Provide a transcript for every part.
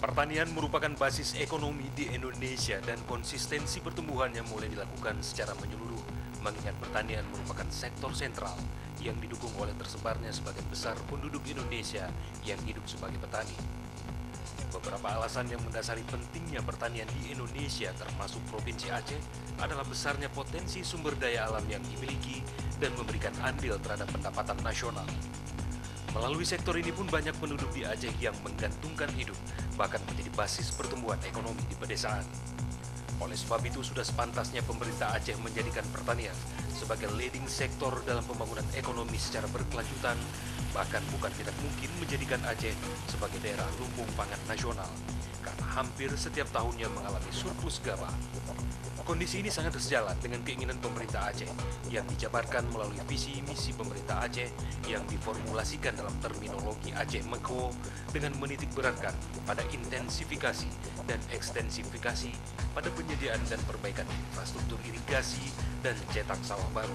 Pertanian merupakan basis ekonomi di Indonesia dan konsistensi pertumbuhannya mulai dilakukan secara menyeluruh, mengingat pertanian merupakan sektor sentral yang didukung oleh tersebarnya sebagian besar penduduk Indonesia yang hidup sebagai petani. Beberapa alasan yang mendasari pentingnya pertanian di Indonesia termasuk Provinsi Aceh adalah besarnya potensi sumber daya alam yang dimiliki dan memberikan andil terhadap pendapatan nasional. Melalui sektor ini pun banyak penduduk di Aceh yang menggantungkan hidup, bahkan menjadi basis pertumbuhan ekonomi di pedesaan. Oleh sebab itu, sudah sepantasnya pemerintah Aceh menjadikan pertanian sebagai leading sektor dalam pembangunan ekonomi secara berkelanjutan, bahkan bukan tidak mungkin menjadikan Aceh sebagai daerah lumbung pangan nasional, karena hampir setiap tahunnya mengalami surplus gabah. Kondisi ini sangat sejalan dengan keinginan pemerintah Aceh yang dijabarkan melalui visi misi pemerintah Aceh yang diformulasikan dalam terminologi Aceh Meko dengan menitik beratkan pada intensifikasi dan ekstensifikasi pada penyediaan dan perbaikan infrastruktur irigasi dan cetak sawah baru.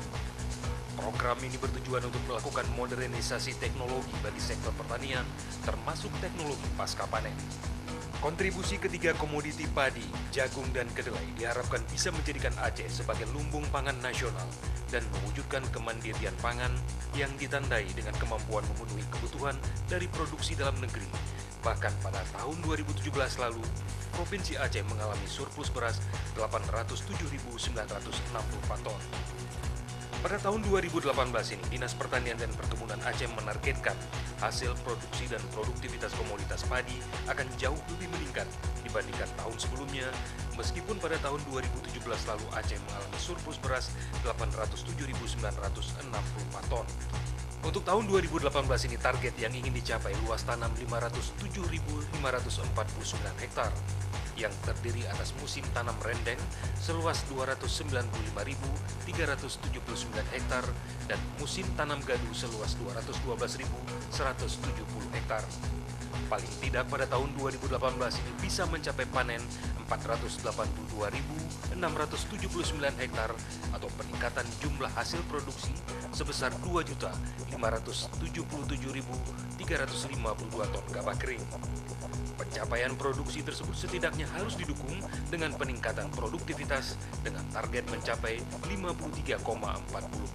Program ini bertujuan untuk melakukan modernisasi teknologi bagi sektor pertanian, termasuk teknologi pasca panen. Kontribusi ketiga komoditi padi, jagung, dan kedelai diharapkan bisa menjadikan Aceh sebagai lumbung pangan nasional dan mewujudkan kemandirian pangan yang ditandai dengan kemampuan memenuhi kebutuhan dari produksi dalam negeri. Bahkan pada tahun 2017 lalu, Provinsi Aceh mengalami surplus beras 807.964 ton. Pada tahun 2018 ini, Dinas Pertanian dan Perkebunan Aceh menargetkan hasil produksi dan produktivitas komoditas padi akan jauh lebih meningkat dibandingkan tahun sebelumnya, meskipun pada tahun 2017 lalu Aceh mengalami surplus beras 807.964 ton. Untuk tahun 2018 ini target yang ingin dicapai luas tanam 507.549 hektar yang terdiri atas musim tanam rendeng seluas 295.379 hektar dan musim tanam gadu seluas 212.170 hektar. Paling tidak pada tahun 2018 ini bisa mencapai panen 482.679 hektar atau peningkatan jumlah hasil produksi sebesar 2.577.352 ton gabah kering. Pencapaian produksi tersebut setidaknya harus didukung dengan peningkatan produktivitas dengan target mencapai 53,40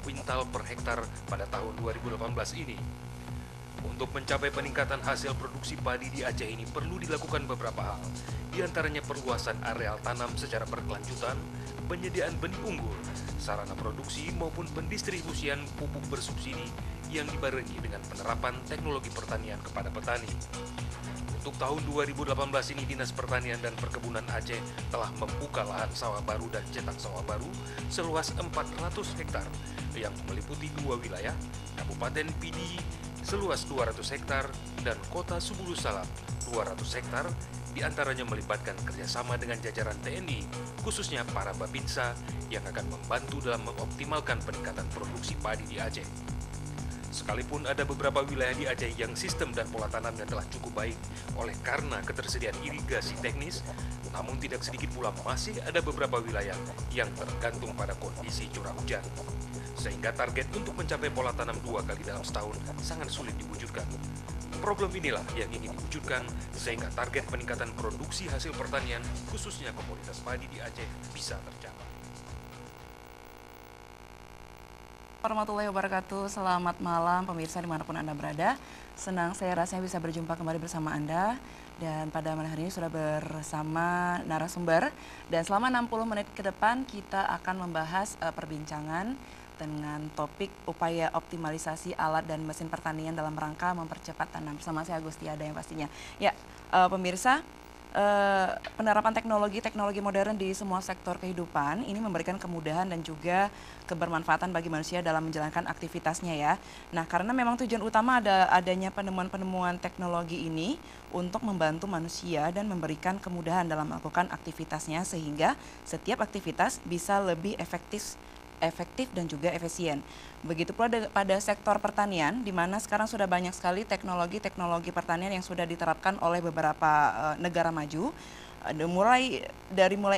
kuintal per hektar pada tahun 2018 ini. Untuk mencapai peningkatan hasil produksi padi di Aceh ini perlu dilakukan beberapa hal, di antaranya perluasan areal tanam secara berkelanjutan, penyediaan benih unggul, sarana produksi maupun pendistribusian pupuk bersubsidi yang dibarengi dengan penerapan teknologi pertanian kepada petani. Untuk tahun 2018 ini, Dinas Pertanian dan Perkebunan Aceh telah membuka lahan sawah baru dan cetak sawah baru seluas 400 hektar yang meliputi 2 wilayah, Kabupaten Pidi seluas 200 hektar dan Kota Subulu Salam 200 hektar, diantaranya melibatkan kerjasama dengan jajaran TNI, khususnya para Babinsa yang akan membantu dalam mengoptimalkan peningkatan produksi padi di Aceh. Sekalipun ada beberapa wilayah di Aceh yang sistem dan pola tanamnya telah cukup baik oleh karena ketersediaan irigasi teknis, namun tidak sedikit pula masih ada beberapa wilayah yang tergantung pada kondisi curah hujan. Sehingga target untuk mencapai pola tanam 2 kali dalam setahun sangat sulit diwujudkan. Problem inilah yang ingin diwujudkan sehingga target peningkatan produksi hasil pertanian, khususnya komoditas padi di Aceh, bisa tercapai. Warahmatullahi wabarakatuh. Selamat malam pemirsa dimanapun Anda berada. Senang saya rasanya bisa berjumpa kembali bersama Anda. Dan pada malam hari ini sudah bersama narasumber. Dan selama 60 menit ke depan kita akan membahas perbincangan dengan topik upaya optimalisasi alat dan mesin pertanian dalam rangka mempercepat tanam. Bersama saya Agustiada yang pastinya. Ya, pemirsa. Penerapan teknologi modern di semua sektor kehidupan ini memberikan kemudahan dan juga kebermanfaatan bagi manusia dalam menjalankan aktivitasnya ya. Nah, karena memang tujuan utama adanya penemuan-penemuan teknologi ini untuk membantu manusia dan memberikan kemudahan dalam melakukan aktivitasnya sehingga setiap aktivitas bisa lebih efektif dan juga efisien. Begitu pula pada sektor pertanian, di mana sekarang sudah banyak sekali teknologi pertanian yang sudah diterapkan oleh beberapa negara maju. Ada mulai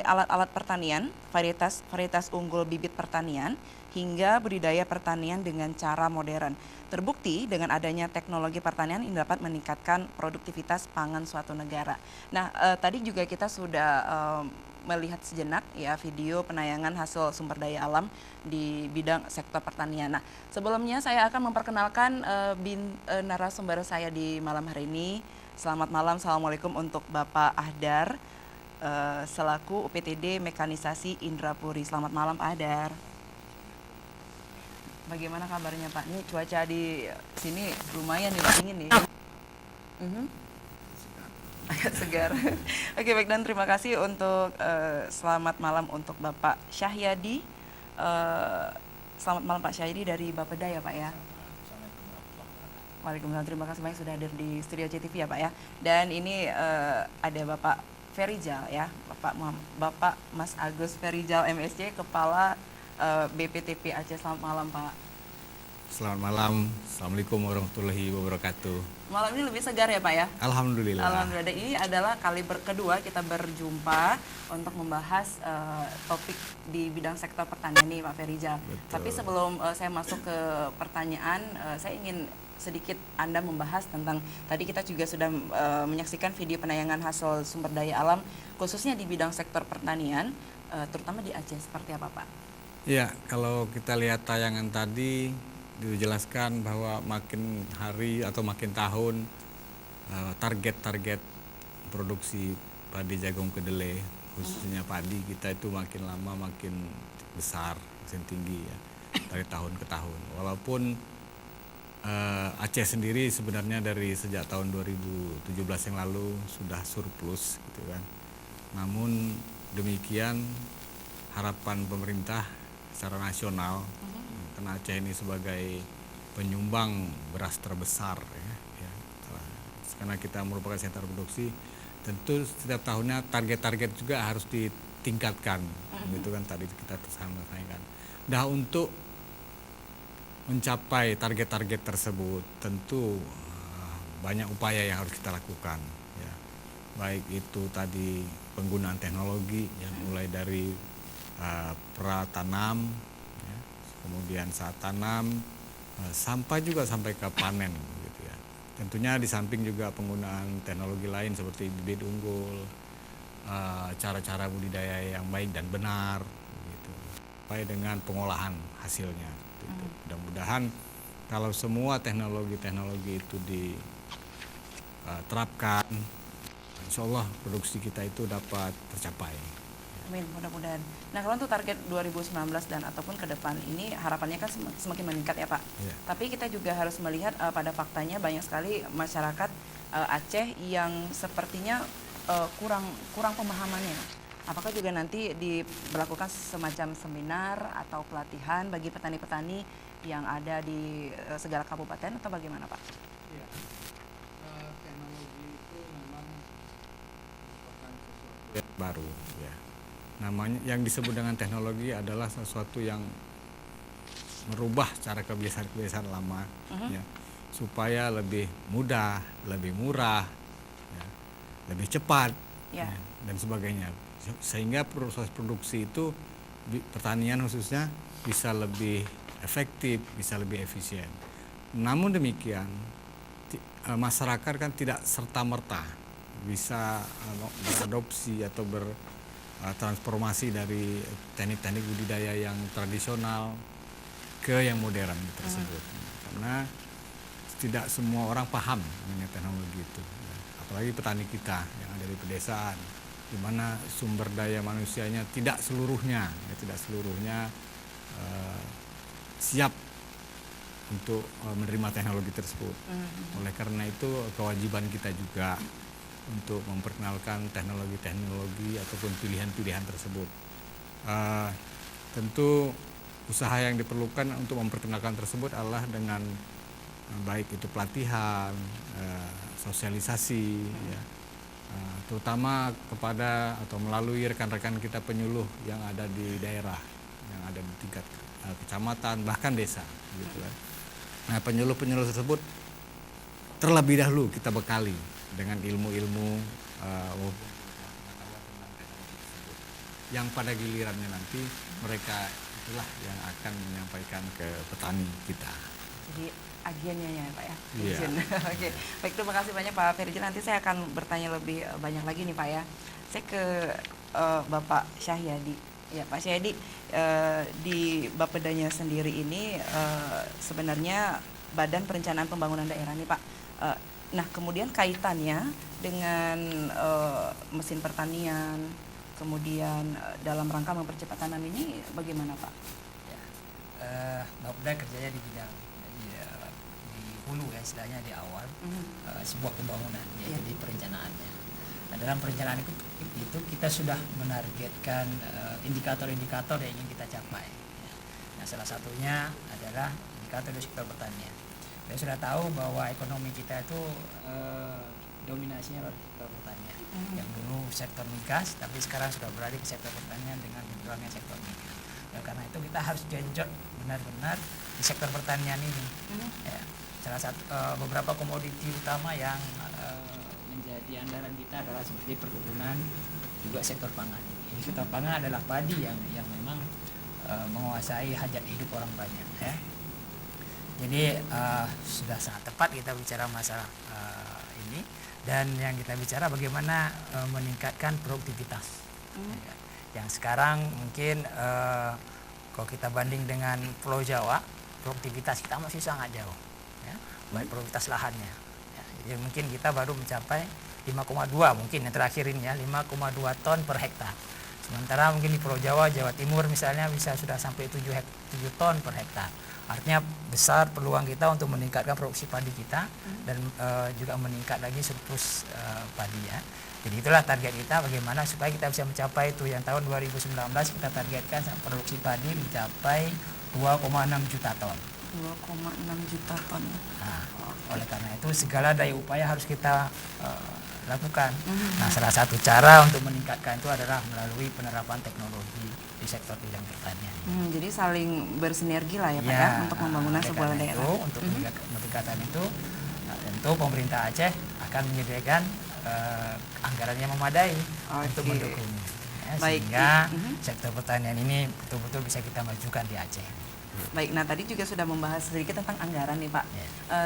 alat-alat pertanian, varietas unggul bibit pertanian, hingga budidaya pertanian dengan cara modern. Terbukti dengan adanya teknologi pertanian ini dapat meningkatkan produktivitas pangan suatu negara. Nah, tadi juga kita sudah melihat sejenak ya video penayangan hasil sumber daya alam di bidang sektor pertanian. Nah, sebelumnya saya akan memperkenalkan narasumber saya di malam hari ini. Selamat malam, Assalamualaikum untuk Bapak Ahdar selaku UPTD Mekanisasi Indrapuri. Selamat malam Pak Ahdar. Bagaimana kabarnya Pak? Ini cuaca di sini lumayan nih, dingin nih. Agak segar. Oke, baik, dan terima kasih untuk selamat malam untuk Bapak Syahyadi. Selamat malam Pak Syahyadi dari Bapeda ya Pak ya. Waalaikumsalam, terima kasih banyak sudah hadir di studio CTV ya Pak ya. Dan ini ada Bapak Ferijal ya, Bapak Mas Agus Ferijal MSc, Kepala BPTP Aceh. Selamat malam Pak. Selamat malam, Assalamualaikum warahmatullahi wabarakatuh. Malam ini lebih segar ya Pak ya? Alhamdulillah. Alhamdulillah. Dan ini adalah kali kedua kita berjumpa untuk membahas topik di bidang sektor pertanian nih Pak Ferijal. Tapi sebelum saya masuk ke pertanyaan, saya ingin sedikit Anda membahas tentang, tadi kita juga sudah menyaksikan video penayangan hasil sumber daya alam khususnya di bidang sektor pertanian, terutama di Aceh. Seperti apa Pak? Ya, kalau kita lihat tayangan tadi dijelaskan bahwa makin hari atau makin tahun target-target produksi padi jagung kedelai khususnya padi kita itu makin lama makin besar, makin tinggi ya dari tahun ke tahun. Walaupun Aceh sendiri sebenarnya dari sejak tahun 2017 yang lalu sudah surplus gitu kan. Namun demikian harapan pemerintah secara nasional, karena Aceh ini sebagai penyumbang beras terbesar ya, karena kita merupakan sentra produksi, tentu setiap tahunnya target-target juga harus ditingkatkan, gitu kan tadi kita sampaikan. Nah, untuk mencapai target-target tersebut tentu banyak upaya yang harus kita lakukan ya. Baik itu tadi penggunaan teknologi yang mulai dari pratanam ya, kemudian saat tanam sampai ke panen gitu ya. Tentunya di samping juga penggunaan teknologi lain seperti bibit unggul, cara-cara budidaya yang baik dan benar gitu. Sampai dengan pengolahan hasilnya. Mudah-mudahan kalau semua teknologi-teknologi itu diterapkan, insya Allah produksi kita itu dapat tercapai. Amin, mudah-mudahan. Nah, kalau untuk target 2019 dan ataupun ke depan ini harapannya kan semakin meningkat ya Pak. Ya. Tapi kita juga harus melihat pada faktanya banyak sekali masyarakat Aceh yang sepertinya kurang pemahamannya. Apakah juga nanti diberlakukan semacam seminar atau pelatihan bagi petani-petani yang ada di segala kabupaten atau bagaimana Pak? Ya. Teknologi itu memang merupakan sesuatu yang baru ya. Namanya yang disebut dengan teknologi adalah sesuatu yang merubah cara kebiasaan-kebiasaan lama ya, supaya lebih mudah, lebih murah, ya, lebih cepat ya, dan sebagainya. Sehingga proses produksi itu pertanian khususnya bisa lebih efektif, bisa lebih efisien. Namun demikian masyarakat kan tidak serta-merta bisa beradopsi atau bertransformasi dari teknik-teknik budidaya yang tradisional ke yang modern tersebut. Karena tidak semua orang paham mengenai teknologi itu. Apalagi petani kita yang ada di pedesaan, di mana sumber daya manusianya tidak seluruhnya siap untuk menerima teknologi tersebut. Oleh karena itu kewajiban kita juga untuk memperkenalkan teknologi-teknologi ataupun pilihan-pilihan tersebut. Tentu usaha yang diperlukan untuk memperkenalkan tersebut adalah dengan baik itu pelatihan, sosialisasi ya, terutama kepada atau melalui rekan-rekan kita penyuluh yang ada di daerah, yang ada di tingkat kecamatan bahkan desa gitu kan. Nah, penyuluh-penyuluh tersebut terlebih dahulu kita bekali dengan ilmu-ilmu yang pada gilirannya nanti mereka itulah yang akan menyampaikan ke petani kita. Jadi agennya ya Pak ya. Iya. Agent. Oke. Baik, terima kasih banyak Pak Ferry. Nanti saya akan bertanya lebih banyak lagi nih Pak ya. Saya ke Bapak Syahyadi. Ya Pak Syahyadi, di Bapedanya sendiri ini sebenarnya Badan Perencanaan Pembangunan Daerah nih Pak. Nah kemudian kaitannya dengan mesin pertanian, kemudian dalam rangka mempercepat tanam ini bagaimana Pak? Ya, Bapeda kerjanya di bidang di hulu ya, istilahnya di awal sebuah pembangunan, yaitu di perencanaannya. Nah, dalam perencanaan itu kita sudah menargetkan indikator-indikator yang ingin kita capai. Nah, salah satunya adalah indikator di sektor pertanian. Kita sudah tahu bahwa ekonomi kita itu dominasinya pada sektor pertanian. Yang dulu sektor migas, tapi sekarang sudah beralih ke sektor pertanian dengan berkurangnya sektor migas. Ya, karena itu kita harus genjot benar-benar di sektor pertanian ini. Ya, salah satu beberapa komoditi utama yang menjadi andalan kita adalah seperti perkebunan, juga sektor pangan. Ini sektor pangan adalah padi yang memang menguasai hajat hidup orang banyak. Ya. Jadi sudah sangat tepat kita bicara masalah ini, dan yang kita bicara bagaimana meningkatkan produktivitas. Ya. Yang sekarang mungkin kalau kita banding dengan Pulau Jawa, produktivitas kita masih sangat jauh, ya. Baik produktivitas lahannya. Ya. Jadi mungkin kita baru mencapai 5,2 mungkin yang terakhir ini ya, 5,2 ton per hektar. Sementara mungkin di Pulau Jawa, Jawa Timur misalnya bisa sudah sampai 7 ton per hektar. Artinya besar peluang kita untuk meningkatkan produksi padi kita dan juga meningkat lagi surplus padi ya. Jadi itulah target kita, bagaimana supaya kita bisa mencapai itu yang tahun 2019 kita targetkan produksi padi mencapai 2,6 juta ton. 2,6 juta ton. Nah, oleh karena itu segala daya upaya harus kita lakukan. Nah, salah satu cara untuk meningkatkan itu adalah melalui penerapan teknologi di sektor bidang pertanian. Jadi saling bersinergi lah ya Pak ya, untuk pembangunan sebuah daerah. Untuk meningkatkan itu, nah, tentu pemerintah Aceh akan menyediakan anggaran yang memadai untuk mendukungnya. Ya, sehingga sektor pertanian ini betul-betul bisa kita majukan di Aceh. Baik, nah tadi juga sudah membahas sedikit tentang anggaran nih Pak.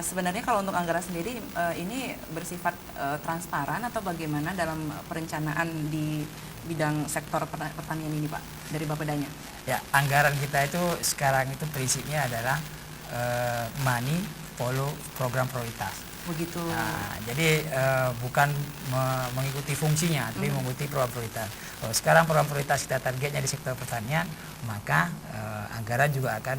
Sebenarnya kalau untuk anggaran sendiri ini bersifat transparan atau bagaimana dalam perencanaan di bidang sektor pertanian ini Pak, dari Bapedanya? Ya, anggaran kita itu sekarang itu prinsipnya adalah money follow program prioritas. Begitu. Nah, jadi bukan mengikuti fungsinya, tapi mengikuti program prioritas. Kalau sekarang program prioritas kita targetnya di sektor pertanian, maka anggaran juga akan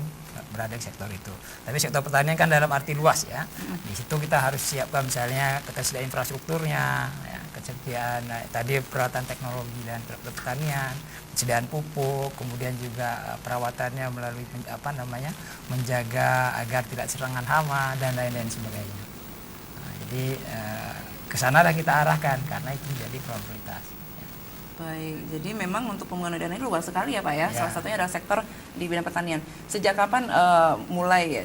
berada di sektor itu. Tapi sektor pertanian kan dalam arti luas ya. Di situ kita harus siapkan misalnya ketersediaan infrastrukturnya, ya, ketersediaan tadi peralatan teknologi dan pertanian, persediaan pupuk, kemudian juga perawatannya melalui menjaga agar tidak serangan hama dan lain-lain sebagainya. Jadi ke sanalah kita arahkan karena itu menjadi prioritas. Baik, jadi memang untuk pembangunan dana ini luas sekali ya Pak ya. Salah satunya adalah sektor di bidang pertanian. Sejak kapan mulai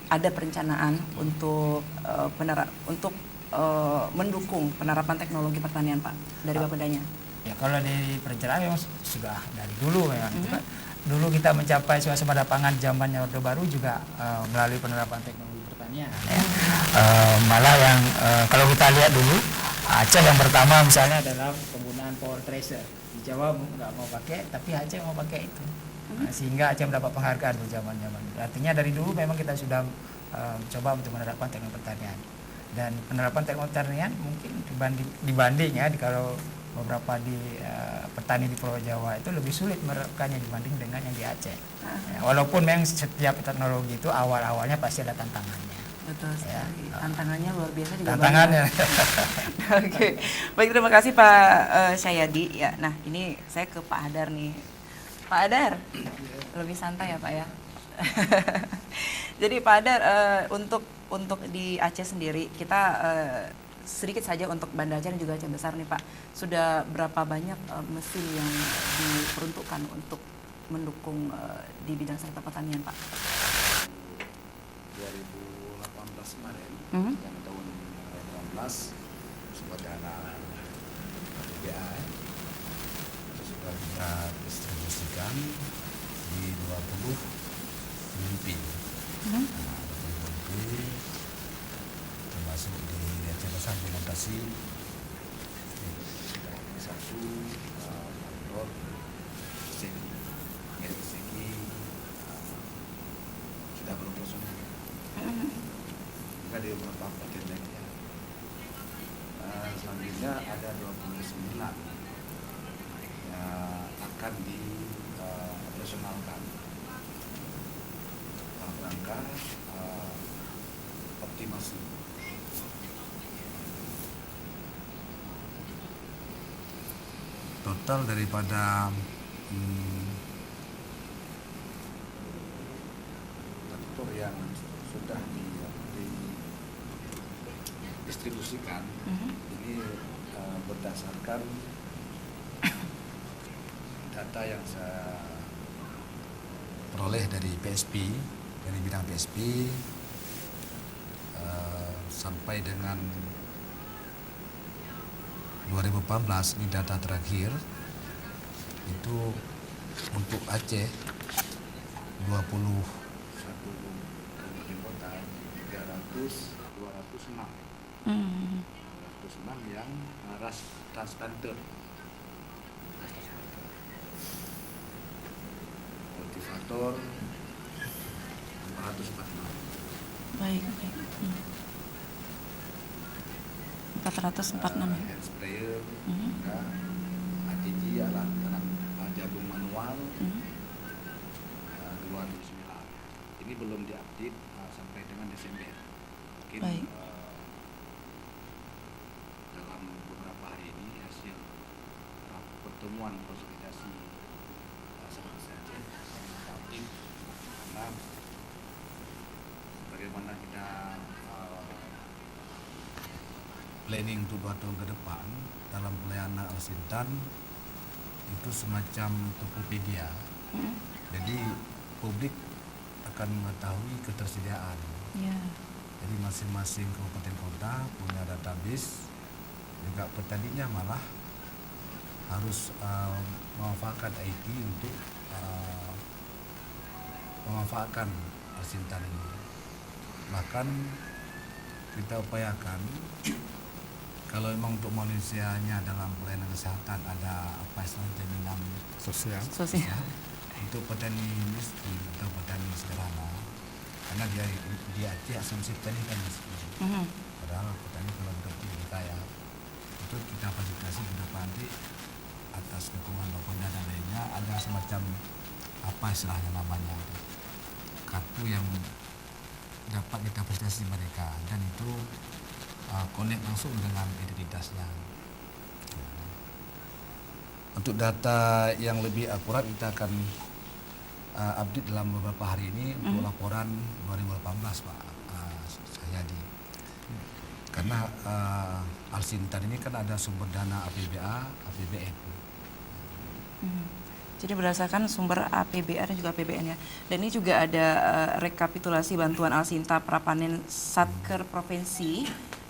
ada perencanaan untuk mendukung penerapan teknologi pertanian Pak dari Bapedanya? Ya kalau di perencanaan memang sudah dari dulu ya. Dulu kita mencapai swasembada pangan zamannya Orde Baru juga melalui penerapan teknologi pertanian. Ya. Malah yang kalau kita lihat dulu Aceh yang pertama misalnya adalah penggunaan power tracer. Di Jawa nggak mau pakai, tapi Aceh mau pakai itu. Nah, sehingga Aceh mendapat penghargaan di zaman-zaman. Artinya dari dulu memang kita sudah coba untuk menerapkan teknologi pertanian. Dan penerapan teknologi pertanian mungkin dibanding ya kalau beberapa di petani di Pulau Jawa itu lebih sulit menerapkannya dibanding dengan yang di Aceh. Ya, walaupun memang setiap teknologi itu awal-awalnya pasti ada tantangannya. Betul sekali. Tantangannya luar biasa juga. Tantangannya. Oke. Baik, terima kasih Pak Syahyadi. Ya, nah ini saya ke Pak Hadar nih. Pak Hadar, lebih santai ya Pak ya. Jadi Pak Hadar, untuk di Aceh sendiri kita sedikit saja untuk Banda Aceh dan juga Aceh Besar nih Pak. Sudah berapa banyak mesin yang diperuntukkan untuk mendukung di bidang sektor pertanian Pak? 2018 kemarin, yang tahun 2018 sempat dana BBA itu kita distribusikan di 20 mimpi. Nah, 20 mimpi termasuk di Aceh Besar di Montasi satu kantor segi sudah beroperasional. Juga di beberapa kabupaten lainnya. Selanjutnya ada 29 yang akan dioperasionalkan dalam rangka optimasi. Total daripada sektor yang sudah didistribusikan ini berdasarkan data yang saya peroleh dari PSP, dari bidang PSP sampai dengan 2018 ini data terakhir itu untuk Aceh 21 kabupaten kota 206 yang ras transplanter, kultivator 446, Baik. 446 ya. hand sprayer, ATG alat tanam jagung manual 209. Ini belum diupdate sampai dengan Desember. Mungkin Baik. dalam beberapa hari ini hasil pertemuan konsolidasi sahabat Aceh sangat aktif karena bagaimana kita planning untuk 2 tahun ke depan dalam pelayanan Al-Sintan itu semacam Tokopedia. Jadi publik akan mengetahui ketersediaan. Ya. Jadi masing-masing kabupaten kota punya database, juga petaninya malah harus memanfaatkan IT untuk memanfaatkan Al-Sintan ini. Bahkan kita upayakan kalau memang untuk manusianya dalam pelayanan kesehatan ada apa istilahnya jaminan Sosial. untuk petani miskin atau petani sederhana, karena dia Aceh asumsi petani kan miskin. Padahal petani kalau betul lebih kaya, itu kita fasilitasi beberapa nanti atas dukungan Bapeda dan lainnya ada semacam apa istilahnya namanya kartu yang dapat kita fasilitasi mereka, dan itu connect langsung dengan identitasnya. Untuk data yang lebih akurat kita akan update dalam beberapa hari ini untuk laporan 2018 Pak Sahyadi. Karena Al-Sintan ini kan ada sumber dana APBA, APBN. Jadi berdasarkan sumber APBA dan juga APBN ya. Dan ini juga ada rekapitulasi bantuan Al-Sinta prapanen Satker Provinsi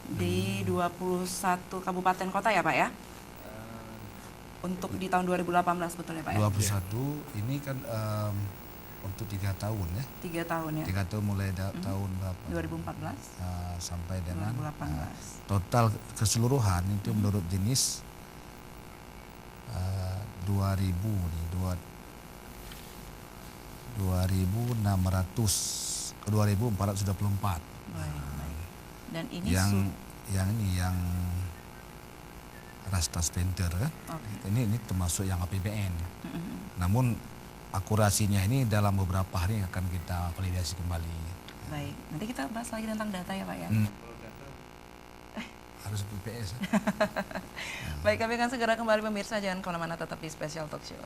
di 21 kabupaten kota ya Pak ya? Untuk di tahun 2018 betul ya Pak ya? 21 ini kan untuk 3 tahun ya. 3 tahun ya? 3 tahun mulai tahun berapa? 2014 sampai dengan 2018. Total keseluruhan itu menurut jenis 2.424. Baik. Dan ini yang ras transplanter kan? Okay. Ini termasuk yang APBN. Namun akurasinya ini dalam beberapa hari akan kita validasi kembali. Baik, nanti kita bahas lagi tentang data ya Pak ya. Kalau data harus BPS. Baik, kami akan segera kembali pemirsa, jangan kemana-mana, tetap di Special Talk Show.